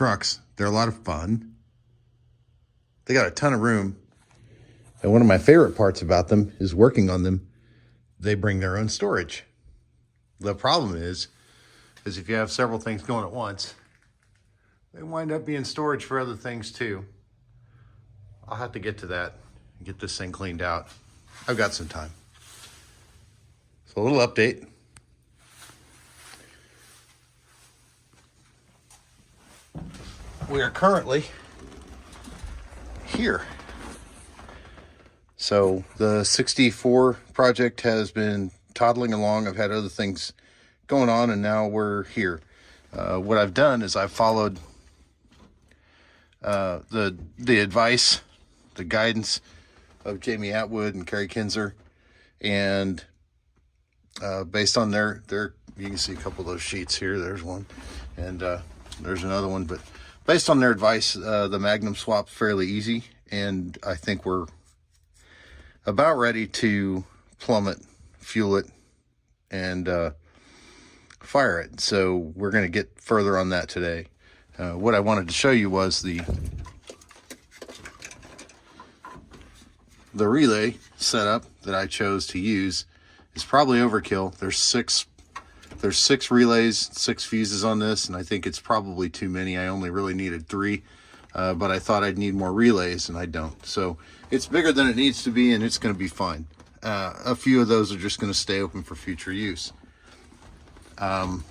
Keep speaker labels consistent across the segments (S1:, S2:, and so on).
S1: trucks. They're a lot of fun. They got a ton of room. And one of my favorite parts about them is working on them. They bring their own storage. The problem is if you have several things going at once, they wind up being storage for other things too. I'll have to get to that and get this thing cleaned out. I've got some time. So a little update. We are currently here. So the 64 project has been toddling along. I've had other things going on and now we're here. What I've done is I've followed the advice, the guidance of Jamie Atwood and Carrie Kinzer, and based on their you can see a couple of those sheets here. There's one, and there's another one. But based on their advice, the Magnum swap's fairly easy, and I think we're about ready to plumb it, fuel it, and fire it. So we're going to get further on that today. What I wanted to show you was the relay setup that I chose to use is probably overkill. There's six relays, 6 fuses on this, and I think it's probably too many. I only really needed 3, but I thought I'd need more relays, and I don't. So it's bigger than it needs to be, and it's going to be fine. A few of those are just going to stay open for future use. I'll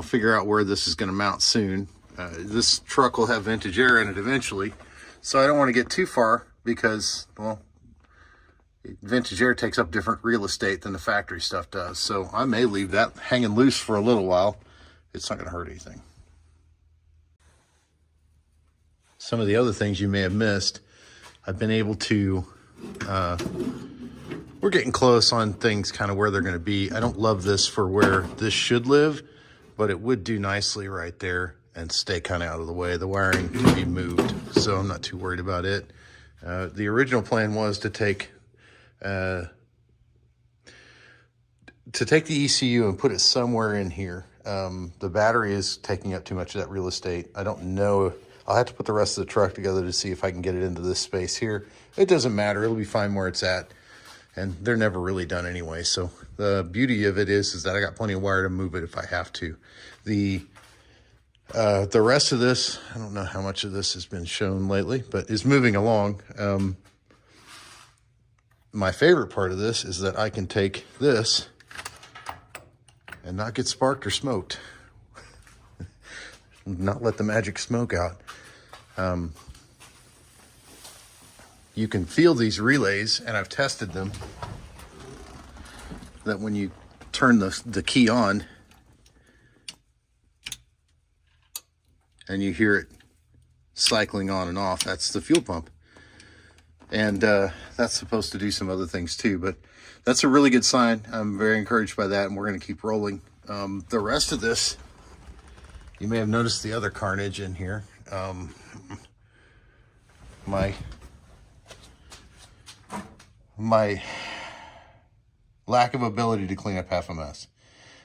S1: figure out where this is going to mount soon. This truck will have vintage air in it eventually, so I don't want to get too far because, well, vintage air takes up different real estate than the factory stuff does. So I may leave that hanging loose for a little while. It's not going to hurt anything. Some of the other things you may have missed, I've been able to, we're getting close on things kind of where they're going to be. I don't love this for where this should live, but it would do nicely right there and stay kind of out of the way. The wiring can be moved, so I'm not too worried about it. The original plan was to take the ECU and put it somewhere in here. The battery is taking up too much of that real estate. I don't know. I'll have to put the rest of the truck together to see if I can get it into this space here. It doesn't matter. It'll be fine where it's at. And they're never really done anyway. So the beauty of it is that I got plenty of wire to move it if I have to. The rest of this, I don't know how much of this has been shown lately, but is moving along. My favorite part of this is that I can take this and not get sparked or smoked. Not let the magic smoke out. You can feel these relays, and I've tested them, that when you turn the key on and you hear it cycling on and off, that's the fuel pump. And that's supposed to do some other things too, but that's a really good sign. I'm very encouraged by that, and we're going to keep rolling. The rest of this, you may have noticed the other carnage in here. My lack of ability to clean up half a mess.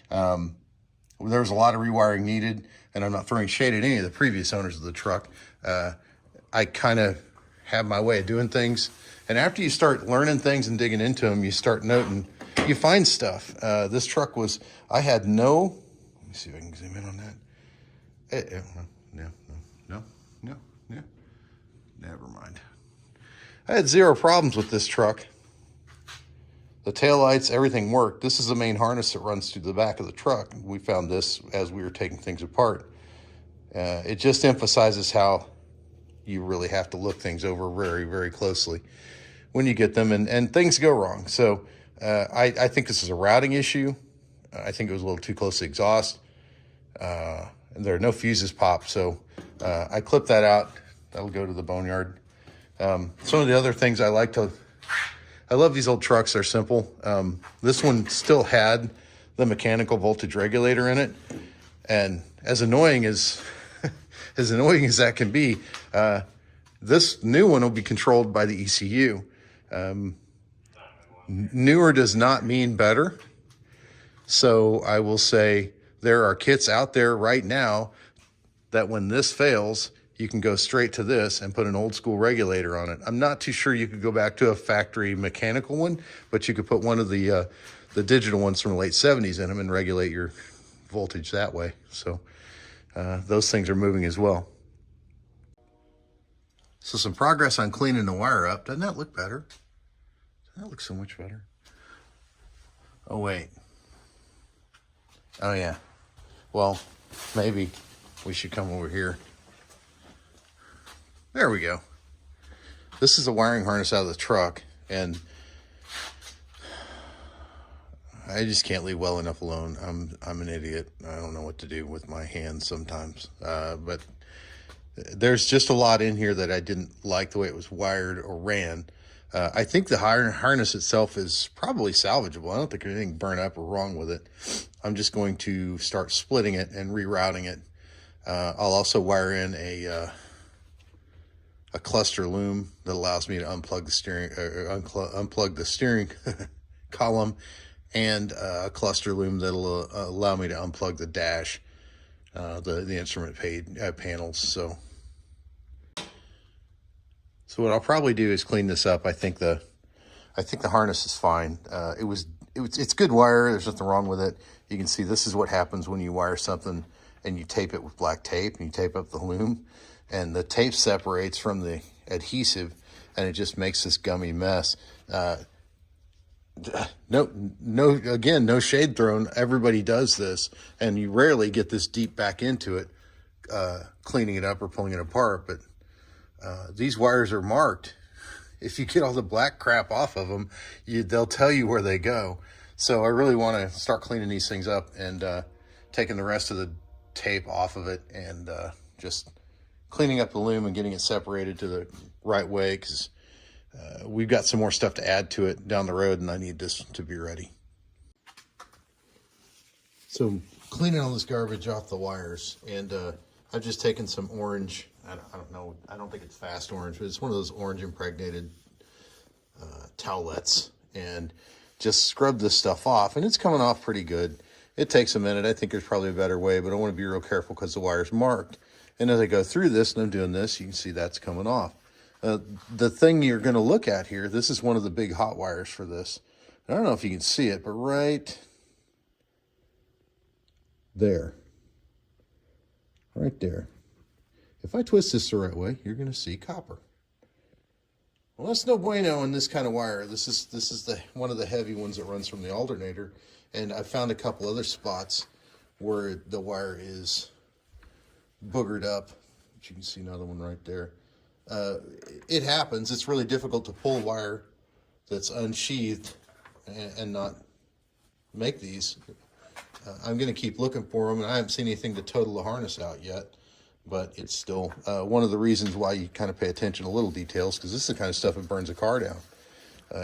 S1: There's a lot of rewiring needed, and I'm not throwing shade at any of the previous owners of the truck. I kind of have my way of doing things, and after you start learning things and digging into them, you start noting, you find stuff. This truck was, I had no, let me see if I can zoom in on that. No, never mind. I had 0 problems with this truck. The taillights, everything worked. This is the main harness that runs through the back of the truck. We found this as we were taking things apart. It just emphasizes how you really have to look things over very, very closely when you get them, and things go wrong. So I think this is a routing issue. I think it was a little too close to exhaust. And there are no fuses popped, so I clipped that out. That'll go to the boneyard. Some of the other things I love these old trucks. They're simple. This one still had the mechanical voltage regulator in it, and as annoying as that can be, this new one will be controlled by the ECU. Newer does not mean better, so I will say there are kits out there right now that when this fails, you can go straight to this and put an old school regulator on it. I'm not too sure you could go back to a factory mechanical one, but you could put one of the digital ones from the late 70s in them and regulate your voltage that way. So those things are moving as well. So some progress on cleaning the wire up. Doesn't that look better? That looks so much better. Oh, wait. Oh, yeah. Well, maybe we should come over here. There we go. This is a wiring harness out of the truck, and I just can't leave well enough alone. I'm an idiot. I don't know what to do with my hands sometimes. But there's just a lot in here that I didn't like the way it was wired or ran. I think the harness itself is probably salvageable. I don't think there's anything burnt up or wrong with it. I'm just going to start splitting it and rerouting it. I'll also wire in a cluster loom that allows me to unplug the steering, unplug the steering column, and a cluster loom that'll allow me to unplug the dash, the instrument panels. So what I'll probably do is clean this up. I think the harness is fine. It's good wire. There's nothing wrong with it. You can see this is what happens when you wire something and you tape it with black tape and you tape up the loom, and the tape separates from the adhesive and it just makes this gummy mess. No shade thrown. Everybody does this, and you rarely get this deep back into it, cleaning it up or pulling it apart. But these wires are marked. If you get all the black crap off of them, they'll tell you where they go. So I really want to start cleaning these things up and taking the rest of the tape off of it and just cleaning up the loom and getting it separated to the right way, because we've got some more stuff to add to it down the road, and I need this to be ready. So cleaning all this garbage off the wires, and I've just taken some orange, I don't know, I don't think it's fast orange, but it's one of those orange impregnated towelettes, and just scrub this stuff off, and it's coming off pretty good. It takes a minute. I think there's probably a better way, but I want to be real careful because the wire's marked. And as I go through this and I'm doing this, you can see that's coming off. The thing you're going to look at here, this is one of the big hot wires for this. I don't know if you can see it, but right there, if I twist this the right way, you're going to see copper. Well, that's no bueno in this kind of wire. This is one of the heavy ones that runs from the alternator, and I found a couple other spots where the wire is boogered up. You can see another one right there. It happens. It's really difficult to pull wire that's unsheathed and not make these. I'm going to keep looking for them, and I haven't seen anything to total the harness out yet, but it's still one of the reasons why you kind of pay attention to little details, because this is the kind of stuff that burns a car down.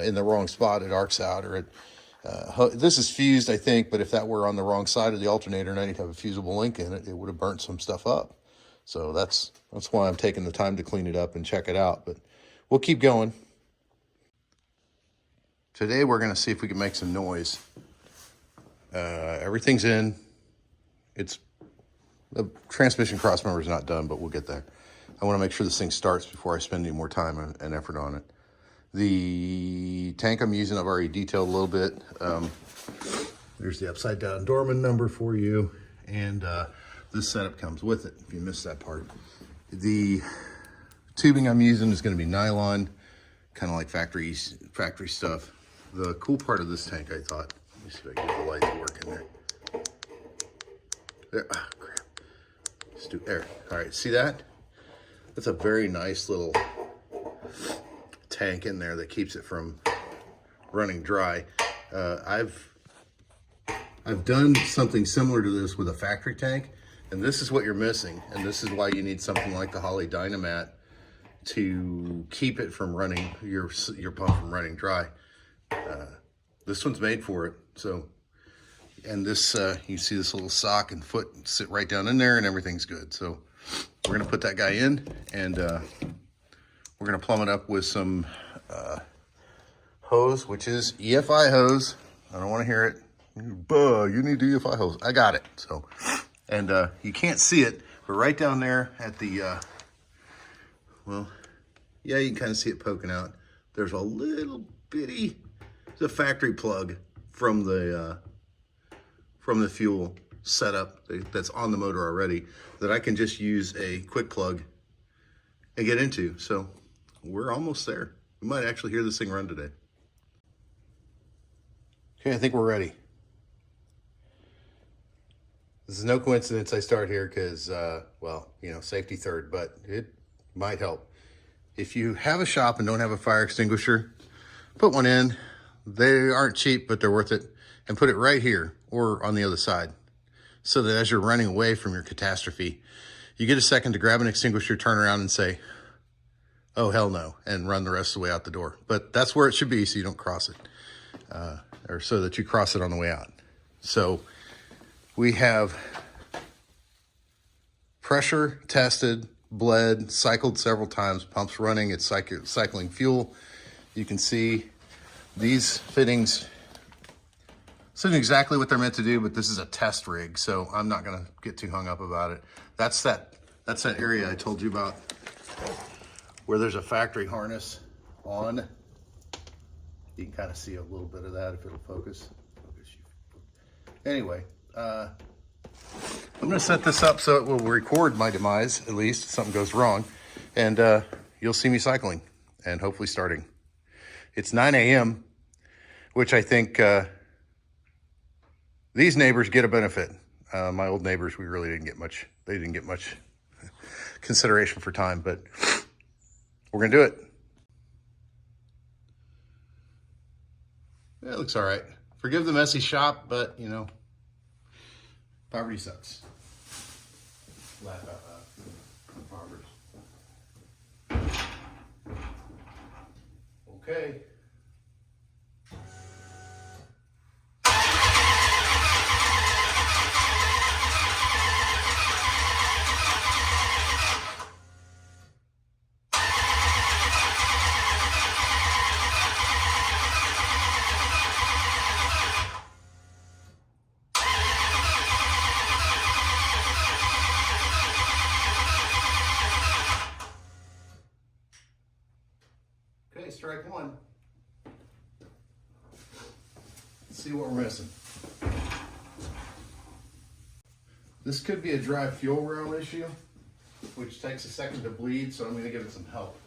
S1: In the wrong spot, it arcs out, or this is fused, I think, but if that were on the wrong side of the alternator and I didn't have a fusible link in it, it would have burnt some stuff up. So that's why I'm taking the time to clean it up and check it out, but we'll keep going. Today we're going to see if we can make some noise. Everything's in. The transmission cross member is not done, but we'll get there. I want to make sure this thing starts before I spend any more time and effort on it. The tank I'm using, I've already detailed a little bit. There's the upside down Dorman number for you, and this setup comes with it if you missed that part. The tubing I'm using is going to be nylon, kind of like factory stuff. The cool part of this tank, I thought, let me see if I can get the light to work in there. There, crap. There. All right, see that? That's a very nice little tank in there that keeps it from running dry. I've done something similar to this with a factory tank, and this is what you're missing, and this is why you need something like the Holley Dynamat to keep it from running, your pump from running dry. This one's made for it. So, and this, you see this little sock and foot sit right down in there, and everything's good. So we're gonna put that guy in, and we're gonna plumb it up with some hose, which is EFI hose. I don't want to hear it. You need DFI hose. I got it. So, and you can't see it, but right down there at the, well, yeah, you can kind of see it poking out. There's a little bitty, it's a factory plug from the fuel setup that's on the motor already that I can just use a quick plug and get into. So we're almost there. We might actually hear this thing run today. Okay, I think we're ready. This is no coincidence I start here because, well, you know, safety third, but it might help. If you have a shop and don't have a fire extinguisher, put one in. They aren't cheap, but they're worth it. And put it right here or on the other side, so that as you're running away from your catastrophe, you get a second to grab an extinguisher, turn around and say, oh, hell no, and run the rest of the way out the door. But that's where it should be so you don't cross it, or so that you cross it on the way out. So we have pressure tested, bled, cycled several times, pumps running, it's cycling fuel. You can see these fittings isn't exactly what they're meant to do, but this is a test rig, so I'm not gonna get too hung up about it. That's that area I told you about where there's a factory harness on. You can kind of see a little bit of that if it'll focus. Anyway, I'm gonna set this up so it will record my demise, at least if something goes wrong, and you'll see me cycling and hopefully starting. It's 9 a.m., which I think these neighbors get a benefit. My old neighbors, we really didn't get much, they didn't get much consideration for time, but we're gonna do it. Yeah, it looks all right. Forgive the messy shop, but you know, poverty sucks. Laugh out loud. Poverty. Okay. Okay, strike one. Let's see what we're missing. This could be a dry fuel rail issue, which takes a second to bleed, so I'm going to give it some help.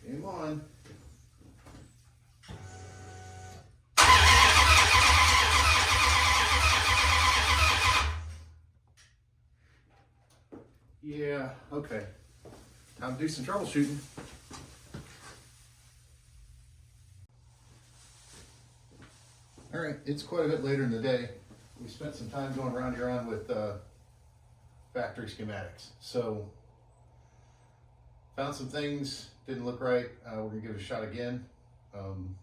S1: Game on. Yeah, okay. Time to do some troubleshooting. All right, it's quite a bit later in the day. We spent some time going round and around with factory schematics. So, found some things, didn't look right. We're gonna give it a shot again. And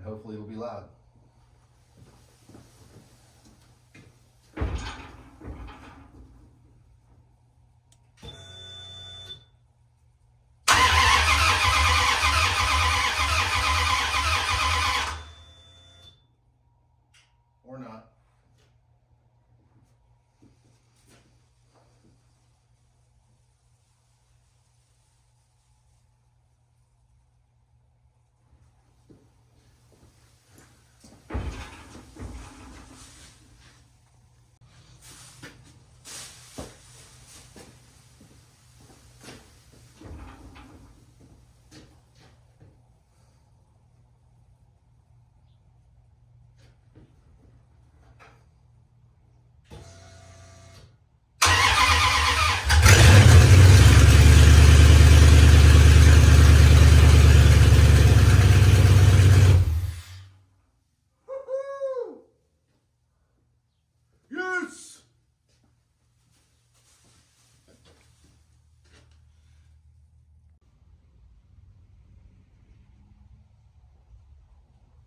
S1: hopefully it'll be loud. Or not.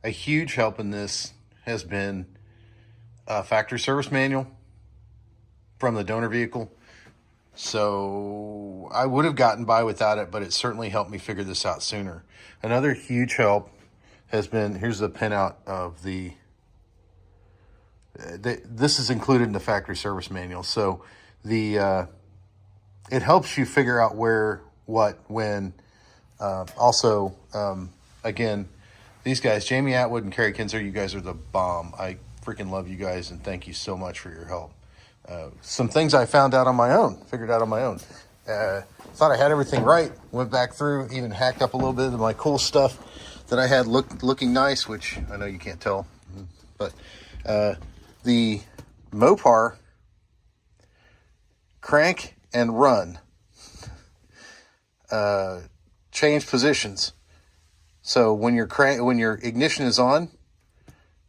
S1: A huge help in this has been a factory service manual from the donor vehicle. So I would have gotten by without it, but it certainly helped me figure this out sooner. Another huge help has been, here's the pinout of this is included in the factory service manual. So it helps you figure out where, what, when. Also, again, these guys, Jamie Atwood and Carrie Kinzer, you guys are the bomb. I freaking love you guys, and thank you so much for your help. Some things I found out on my own, figured out on my own. Thought I had everything right, went back through, even hacked up a little bit of my cool stuff that I had looking nice, which I know you can't tell, but the Mopar crank and run, change positions. So when your ignition is on,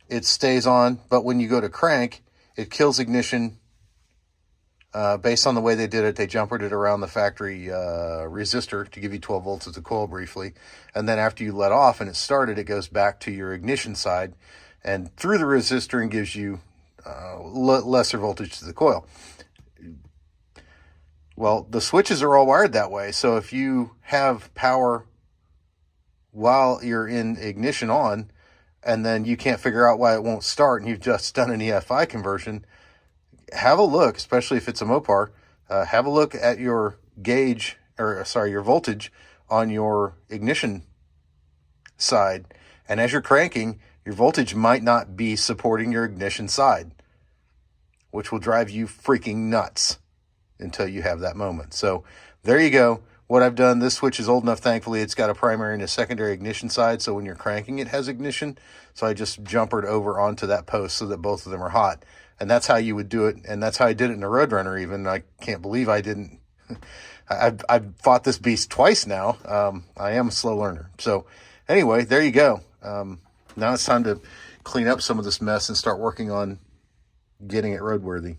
S1: it stays on, but when you go to crank, it kills ignition. Based on the way they did it, they jumpered it around the factory resistor to give you 12 volts of the coil briefly. And then after you let off and it started, it goes back to your ignition side and through the resistor and gives you lesser voltage to the coil. Well, the switches are all wired that way. So if you have power while you're in ignition on, and then you can't figure out why it won't start and you've just done an EFI conversion, have a look, especially if it's a Mopar, have a look at your gauge, or sorry, your voltage on your ignition side. And as you're cranking, your voltage might not be supporting your ignition side, which will drive you freaking nuts until you have that moment. So there you go. What I've done, this switch is old enough, thankfully, it's got a primary and a secondary ignition side, so when you're cranking, it has ignition. So I just jumpered over onto that post so that both of them are hot. And that's how you would do it, and that's how I did it in a Roadrunner even. I can't believe I didn't. I've fought this beast twice now. I am a slow learner. So anyway, there you go. Now it's time to clean up some of this mess and start working on getting it roadworthy.